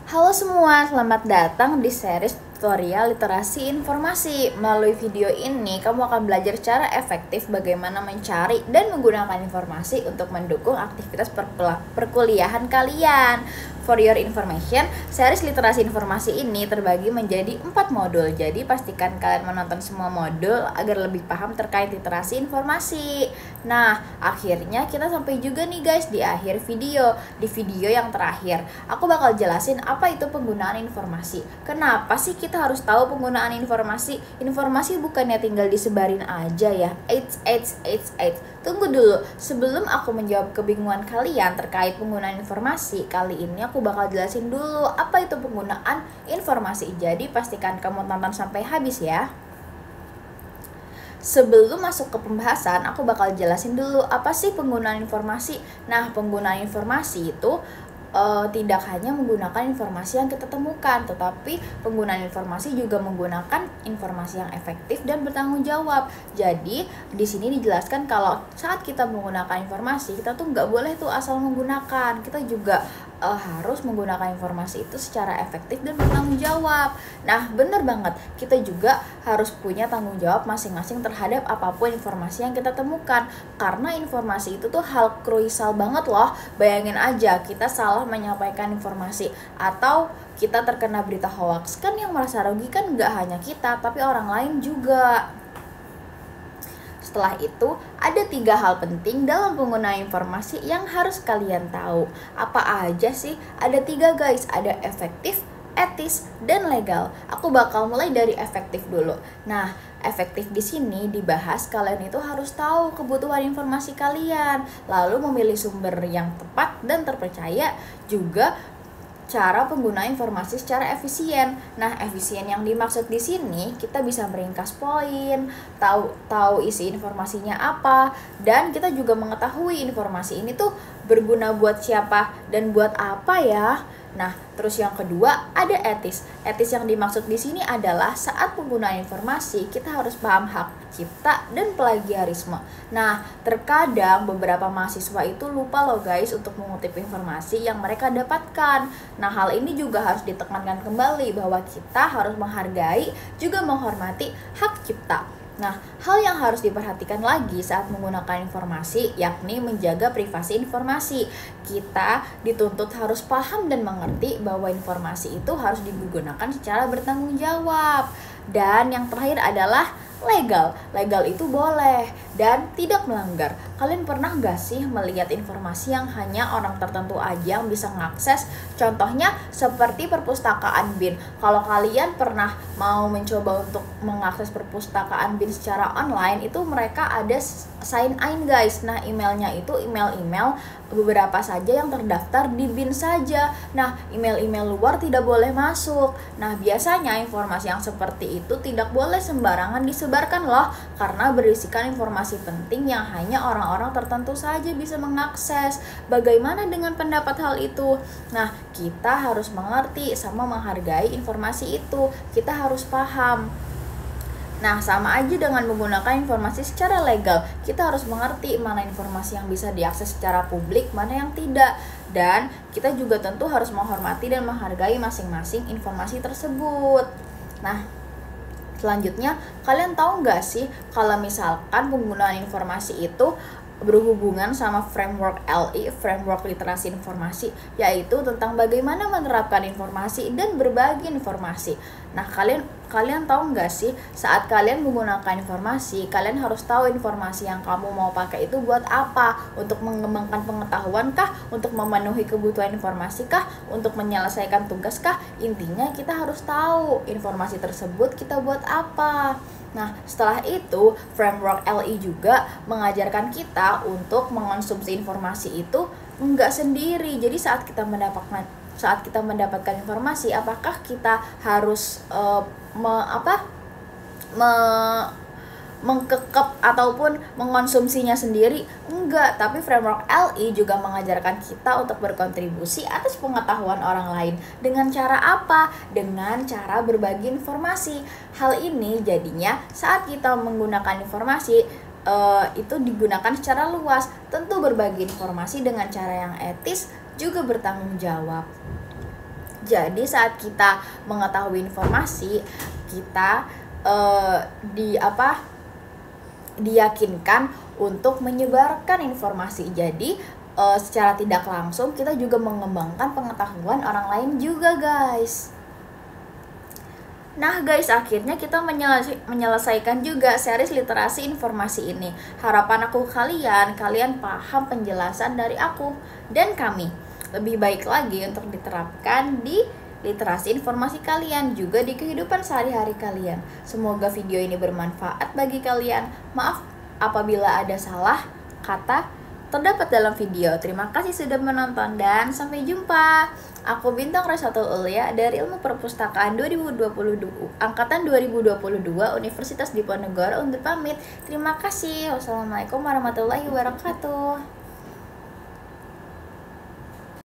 Halo semua, selamat datang di series tutorial literasi informasi. Melalui video ini, kamu akan belajar cara efektif bagaimana mencari dan menggunakan informasi untuk mendukung aktivitas perkuliahan kalian. For your information, series literasi informasi ini terbagi menjadi 4 modul. Jadi pastikan kalian menonton semua modul agar lebih paham terkait literasi informasi. Nah, akhirnya kita sampai juga nih guys di akhir video. Di video yang terakhir, aku bakal jelasin apa itu penggunaan informasi. Kenapa sih kita harus tahu penggunaan informasi? Informasi bukannya tinggal disebarin aja ya. Tunggu dulu, sebelum aku menjawab kebingungan kalian terkait penggunaan informasi, kali ini aku bakal jelasin dulu apa itu penggunaan informasi. Jadi pastikan kamu tonton sampai habis ya. Sebelum masuk ke pembahasan, aku bakal jelasin dulu apa sih penggunaan informasi. Nah, penggunaan informasi itu tidak hanya menggunakan informasi yang kita temukan, tetapi penggunaan informasi juga menggunakan informasi yang efektif dan bertanggung jawab. Jadi di sini dijelaskan kalau saat kita menggunakan informasi, kita tuh nggak boleh tuh asal menggunakan, kita juga harus menggunakan informasi itu secara efektif dan bertanggung jawab. Nah, bener banget, kita juga harus punya tanggung jawab masing-masing terhadap apapun informasi yang kita temukan, karena informasi itu tuh hal krusial banget loh. Bayangin aja kita salah menyampaikan informasi atau kita terkena berita hoax, kan yang merasa rugi kan nggak hanya kita tapi orang lain juga. Setelah itu, ada 3 hal penting dalam penggunaan informasi yang harus kalian tahu. Apa aja sih? Ada 3 guys, ada efektif, etis, dan legal. Aku bakal mulai dari efektif dulu. Nah, efektif di sini dibahas kalian itu harus tahu kebutuhan informasi kalian, lalu memilih sumber yang tepat dan terpercaya, juga cara penggunaan informasi secara efisien. Nah, efisien yang dimaksud di sini kita bisa meringkas poin, tahu isi informasinya apa, dan kita juga mengetahui informasi ini tuh berguna buat siapa dan buat apa ya. Nah, terus yang kedua ada etis. Etis yang dimaksud di sini adalah saat penggunaan informasi kita harus paham hak cipta dan plagiarisme. Nah, terkadang beberapa mahasiswa itu lupa loh guys untuk mengutip informasi yang mereka dapatkan. Nah, hal ini juga harus ditekankan kembali bahwa kita harus menghargai juga menghormati hak cipta. Nah, hal yang harus diperhatikan lagi saat menggunakan informasi yakni menjaga privasi informasi. Kita dituntut harus paham dan mengerti bahwa informasi itu harus digunakan secara bertanggung jawab. Dan yang terakhir adalah legal. Legal itu boleh dan tidak melanggar. Kalian pernah gak sih melihat informasi yang hanya orang tertentu aja yang bisa mengakses? Contohnya seperti perpustakaan BIN. Kalau kalian pernah mau mencoba untuk mengakses perpustakaan BIN secara online, itu mereka ada sign in guys. Nah, emailnya itu email beberapa saja yang terdaftar di BIN saja. Nah, email-email luar tidak boleh masuk. Nah, biasanya informasi yang seperti itu tidak boleh sembarangan disebarkan loh, karena berisikan informasi penting yang hanya orang-orang tertentu saja bisa mengakses. Bagaimana dengan pendapat hal itu? Nah, kita harus mengerti sama menghargai informasi itu. Kita harus paham. Nah, sama aja dengan menggunakan informasi secara legal. Kita harus mengerti mana informasi yang bisa diakses secara publik, mana yang tidak. Dan kita juga tentu harus menghormati dan menghargai masing-masing informasi tersebut. Nah, selanjutnya, kalian tahu nggak sih kalau misalkan penggunaan informasi itu berhubungan sama framework LI, framework literasi informasi, yaitu tentang bagaimana menerapkan informasi dan berbagi informasi. Nah, kalian tahu nggak sih saat kalian menggunakan informasi, kalian harus tahu informasi yang kamu mau pakai itu buat apa? Untuk mengembangkan pengetahuan kah? Untuk memenuhi kebutuhan informasi kah? Untuk menyelesaikan tugas kah? Intinya kita harus tahu informasi tersebut kita buat apa. Nah, setelah itu, framework LI juga mengajarkan kita untuk mengonsumsi informasi itu enggak sendiri. Jadi saat kita mendapatkan informasi, apakah kita harus mengkekep ataupun mengonsumsinya sendiri? Enggak, tapi framework LI juga mengajarkan kita untuk berkontribusi atas pengetahuan orang lain. Dengan cara apa? Dengan cara berbagi informasi. Hal ini jadinya saat kita menggunakan informasi itu digunakan secara luas. Tentu berbagi informasi dengan cara yang etis juga bertanggung jawab. Jadi saat kita mengetahui informasi, kita diyakinkan untuk menyebarkan informasi. Jadi secara tidak langsung kita juga mengembangkan pengetahuan orang lain juga, guys. Nah guys, akhirnya kita menyelesaikan juga series literasi informasi ini. Harapan aku kalian paham penjelasan dari aku dan kami. Lebih baik lagi untuk diterapkan di literasi informasi kalian, juga di kehidupan sehari-hari kalian. Semoga video ini bermanfaat bagi kalian. Maaf apabila ada salah kata terdapat dalam video. Terima kasih sudah menonton dan sampai jumpa. Aku Bintang Resatul Ulia dari Ilmu Perpustakaan 2022 angkatan 2022 Universitas Diponegoro undur pamit. Terima kasih. Wassalamualaikum warahmatullahi wabarakatuh.